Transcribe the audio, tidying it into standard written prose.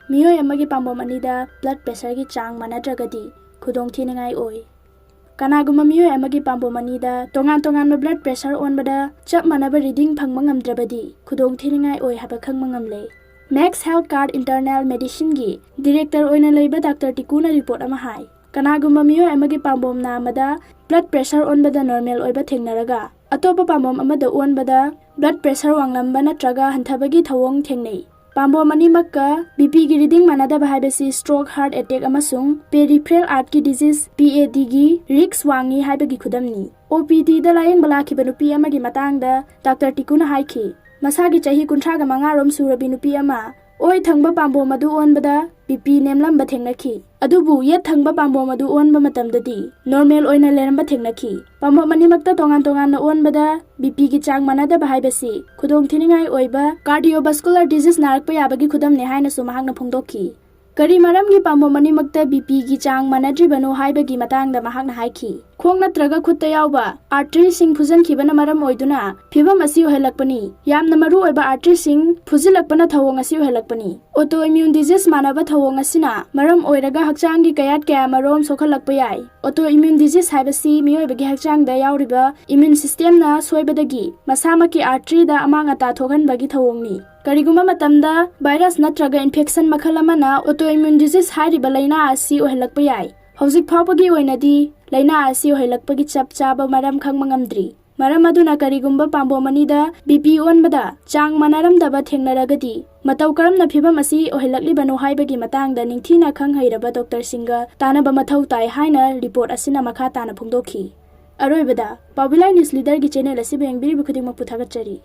मियोय अमगी पाम्बोम अनिदा blood pressure की चांग मानद्रगदी खुदोंथिनिंगाई ओय कनागुमा मियोय अमगी पाम्बोम अनिदा तोंगान तोंगान ब्लड प्रेशर ओनबदा चप मानब रीडिंग फंगबा ngamdrabadi खुदोंथिनिंगाई ओय हाबा खंगबा ngamle Max healthcare internal medicine की डायरेक्टर ओइना लेबा डॉक्टर टिकुना रिपोर्ट अमा हाय कनागुमा मियोय अमगी पाम्बोम नामदा ब्लड प्रेशर ओनबदा नॉर्मल ओइबा थेंगनरगा अतोपा पाम्बोम अमदा ओनबदा ब्लड प्रेशर वांगलंबा नत्रगा हंथबगी थवोंग थेंगनै पाम्बोम अनिमक्का बीपी की रीडिंग मानदबा हाइबसी स्ट्रोक हार्ट अटैक अमसुंग पेरिफेरल आर्टरी डिजीज PAD की रिस्क वांगी हाइबगी खुदमनी OPD दा लायंग बलाखिबा नुपी अमगी मतांगदा डॉक्टर टिकुना हाइखि मसागी चाही 35 रोम सुरबी नुपी अमा ओय थंगबा पाम्बोम अदु ओनबदा बीपी नेमलंबा थेंगनखि अदुबु ये थंगबा पाम्बोम अदु ओनबा मतमददी नॉर्मल ओइना लेरंबा थेंगनखि पाम्बोम अनिमक्ता तोंगान तोंगान ओनबदा बीपी की चांग मानदबा हाइबसी खुदोंथिनिंगाई ओइबा कार्डियोवास्कुलर डिजीज नारकपा याबगी खुदमने हाइनसु महांगना फोंदोखि करी मरमगी पाम्बोम अनिमक्ता बीपी की चांग मानद्रिबनो हाइबगी मतांगदा महांगना हाइखि खोंग नत्रगा खुत्ता यावबा आर्टरी सिंग फुजनखिबना मरम ओइदुना फिबम असि ओहलकपनी यामना मरु ओइबा आर्टरी सिंग फुजिलकपना थवोंग असि ओहलकपनी ऑटो इम्यून डिजीज मानबा थवोंग असिना मरम ओइरगा हक्चांगी कयात कया मरोम सोखलकपा याय ऑटो इम्यून डिजीज हाइबसी मियोइबगी हक्चांगदा यावरिबा इम्यून सिस्टमना सोइबदगी मसामकी आर्टरी दा अमांग अता थोगनबगी थवोंगनी करिगुमा मतमदा वायरस नत्रगा इन्फेक्शन मखल अमना ऑटो इम्यून डिजीज हाइरिबा लैना असि ओहलकपा याय हौजिक फावबगी ओइनदी लैना असि ओहलकपगी चप चाबा मरम खंगबा ngamdri मरम अदुना करिगुम्बा पाम्बोम अनिदा बीपी ओनबदा चांग मानरमदबा थेंगनरगदी मतौ करमना फिबम असि ओहलकलिबनो हाइबगी मतांगदा निंगथिना खंग हैरबा डॉक्टर सिंगा तानबा मथौ ताय हाइना रिपोर्ट असिना मखा ताना फोंदोखि अरोइबदा पॉपुलर न्यूज लीडर की चैनल असि बेंगबिरि बुखुदिंग पुथागचरी।